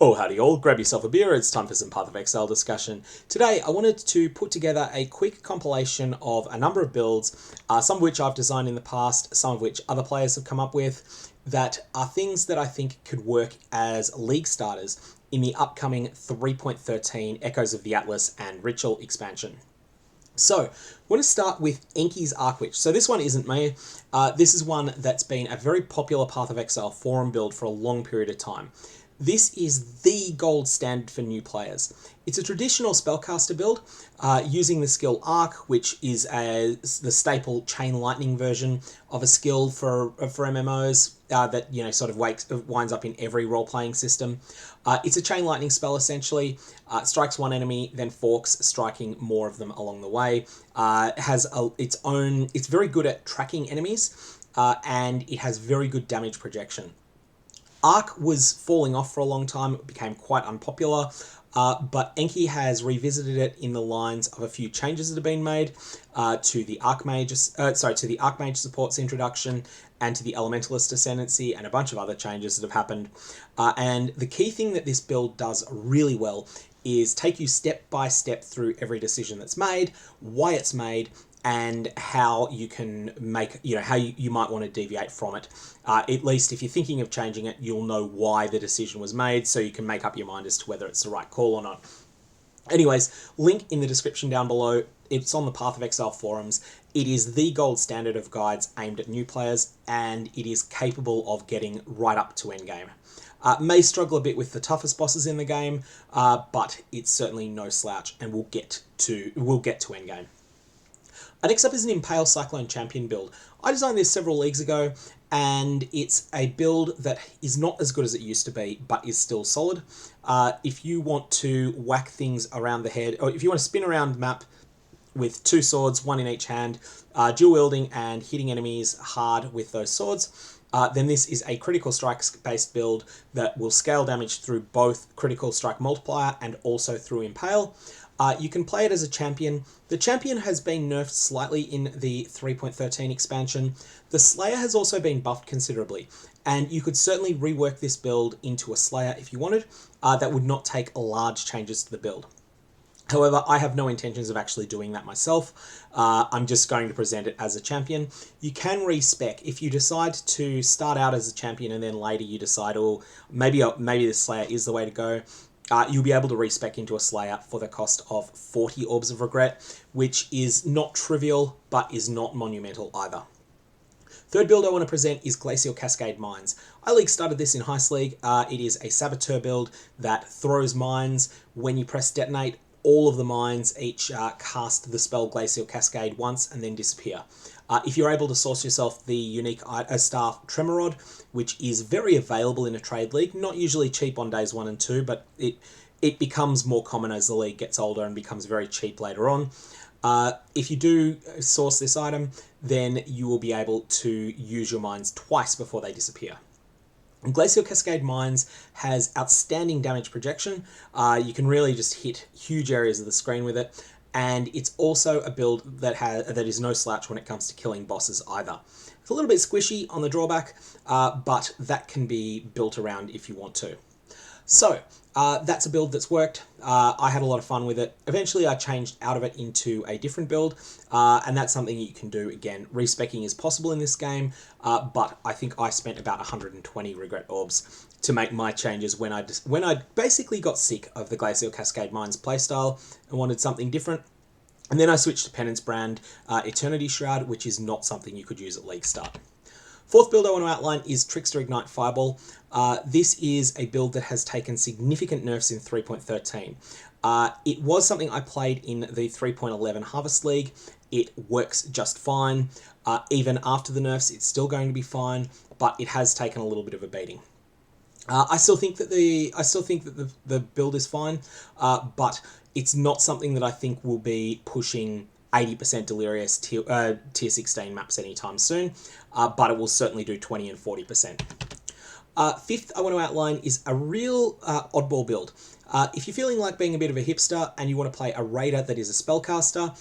Oh, howdy all, grab yourself a beer, it's time for some Path of Exile discussion. Today I wanted to put together a quick compilation of a number of builds, some of which I've designed in the past, some of which other players have come up with, that are things that I think could work as league starters in the upcoming 3.13 Echoes of the Atlas and Ritual expansion. So, I want to start with Inkys Arc. So this one isn't me. This is one that's been a very popular Path of Exile forum build for a long period of time. This is the gold standard for new players. It's a traditional spellcaster build using the skill Arc, which is the staple chain lightning version of a skill for MMOs that sort of winds up in every role-playing system. It's a chain lightning spell essentially. Strikes one enemy, then forks, striking more of them along the way. It's very good at tracking enemies, and it has very good damage projection. Arc was falling off for a long time. It became quite unpopular, but Enki has revisited it in the lines of a few changes that have been made to the Archmage support's introduction and to the Elementalist Ascendancy and a bunch of other changes that have happened. And the key thing that this build does really well is take you step by step through every decision that's made, why it's made, and how you can make, how you might want to deviate from it. At least if you're thinking of changing it, you'll know why the decision was made, so you can make up your mind as to whether it's the right call or not. Anyways, link in the description down below. It's on the Path of Exile forums. It is the gold standard of guides aimed at new players, and it is capable of getting right up to endgame. May struggle a bit with the toughest bosses in the game, but it's certainly no slouch, and we'll get to endgame. Next up is an Impale Cyclone champion build. I designed this several leagues ago, and it's a build that is not as good as it used to be, but is still solid. If you want to whack things around the head, or if you want to spin around the map with two swords, one in each hand, dual wielding and hitting enemies hard with those swords, then this is a critical strikes based build that will scale damage through both critical strike multiplier and also through Impale. You can play it as a champion. The champion has been nerfed slightly in the 3.13 expansion. The Slayer has also been buffed considerably, and you could certainly rework this build into a Slayer if you wanted. That would not take large changes to the build. However, I have no intentions of actually doing that myself. I'm just going to present it as a champion. You can respec if you decide to start out as a champion and then later you decide, oh, maybe the Slayer is the way to go. You'll be able to respec into a Slayer for the cost of 40 Orbs of Regret, which is not trivial, but is not monumental either. Third build I want to present is Glacial Cascade Mines. I league started this in Heist League. It is a Saboteur build that throws mines. When you press detonate, all of the mines each cast the spell Glacial Cascade once and then disappear. If you're able to source yourself the unique staff Tremor Rod, which is very available in a trade league, not usually cheap on days 1 and 2, but it becomes more common as the league gets older and becomes very cheap later on. If you do source this item, then you will be able to use your mines twice before they disappear. Glacial Cascade Mines has outstanding damage projection. You can really just hit huge areas of the screen with it, and it's also a build that is no slouch when it comes to killing bosses either. It's a little bit squishy on the drawback, but that can be built around if you want to. So, that's a build that's worked. I had a lot of fun with it. Eventually I changed out of it into a different build, and that's something you can do again. Respecking is possible in this game, but I think I spent about 120 Regret Orbs to make my changes when I basically got sick of the Glacial Cascade Mines playstyle and wanted something different. And then I switched to Penance Brand Eternity Shroud, which is not something you could use at league start. Fourth build I want to outline is Trickster Ignite Fireball. This is a build that has taken significant nerfs in 3.13. It was something I played in the 3.11 Harvest League. It works just fine. Even after the nerfs, it's still going to be fine, but it has taken a little bit of a beating. I still think that the build is fine, but it's not something that I think will be pushing 80% Delirious tier 16 maps anytime soon, but it will certainly do 20 and 40%. Fifth I want to outline is a real oddball build. If you're feeling like being a bit of a hipster and you want to play a raider that is a spellcaster,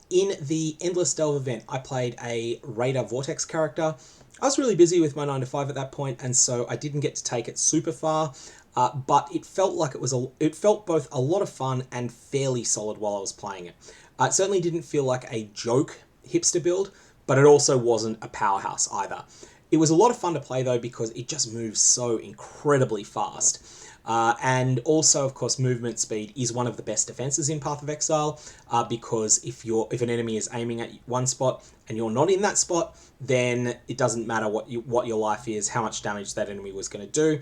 in the Endless Delve event I played a Raider Vortex character. I was really busy with my 9 to 5 at that point, and so I didn't get to take it super far, but it felt like it felt both a lot of fun and fairly solid while I was playing it. It certainly didn't feel like a joke hipster build, but it also wasn't a powerhouse either. It was a lot of fun to play though because it just moves so incredibly fast. And also, of course, movement speed is one of the best defenses in Path of Exile, because if an enemy is aiming at one spot and you're not in that spot, then it doesn't matter what your life is, how much damage that enemy was going to do.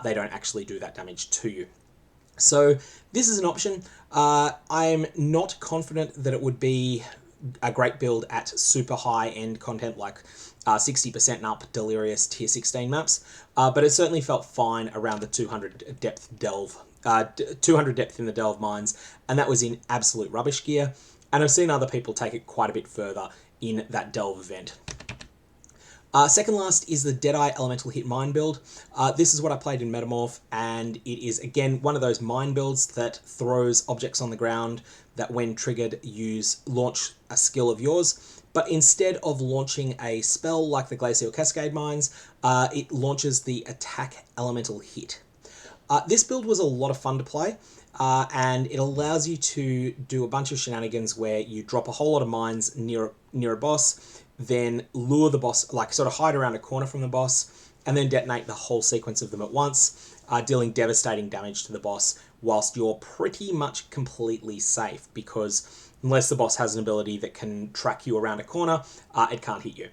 They don't actually do that damage to you. So this is an option. I'm not confident that it would be a great build at super high-end content like 60% and up Delirious Tier 16 maps, but it certainly felt fine around the 200 depth delve, 200 depth in the delve mines, and that was in absolute rubbish gear, and I've seen other people take it quite a bit further in that delve event. Second last is the Deadeye Elemental Hit Mine build. This is what I played in Metamorph, and it is, again, one of those mine builds that throws objects on the ground that, when triggered, launch a skill of yours. But instead of launching a spell like the Glacial Cascade mines, it launches the Attack Elemental Hit. This build was a lot of fun to play, and it allows you to do a bunch of shenanigans where you drop a whole lot of mines near a boss, then lure the boss, like sort of hide around a corner from the boss, and then detonate the whole sequence of them at once, dealing devastating damage to the boss whilst you're pretty much completely safe, because unless the boss has an ability that can track you around a corner, it can't hit you.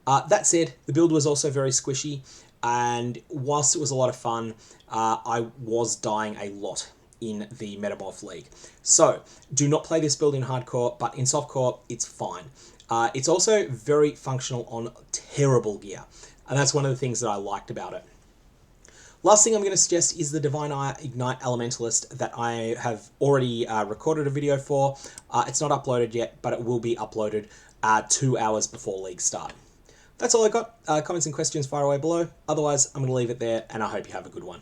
That said, the build was also very squishy, and whilst it was a lot of fun, I was dying a lot in the Metamorph League. So, do not play this build in hardcore, but in softcore, it's fine. It's also very functional on terrible gear, and that's one of the things that I liked about it. Last thing I'm going to suggest is the Divine Ire Ignite Elementalist that I have already recorded a video for. It's not uploaded yet, but it will be uploaded 2 hours before League start. That's all I got. Comments and questions fire away below. Otherwise, I'm going to leave it there, and I hope you have a good one.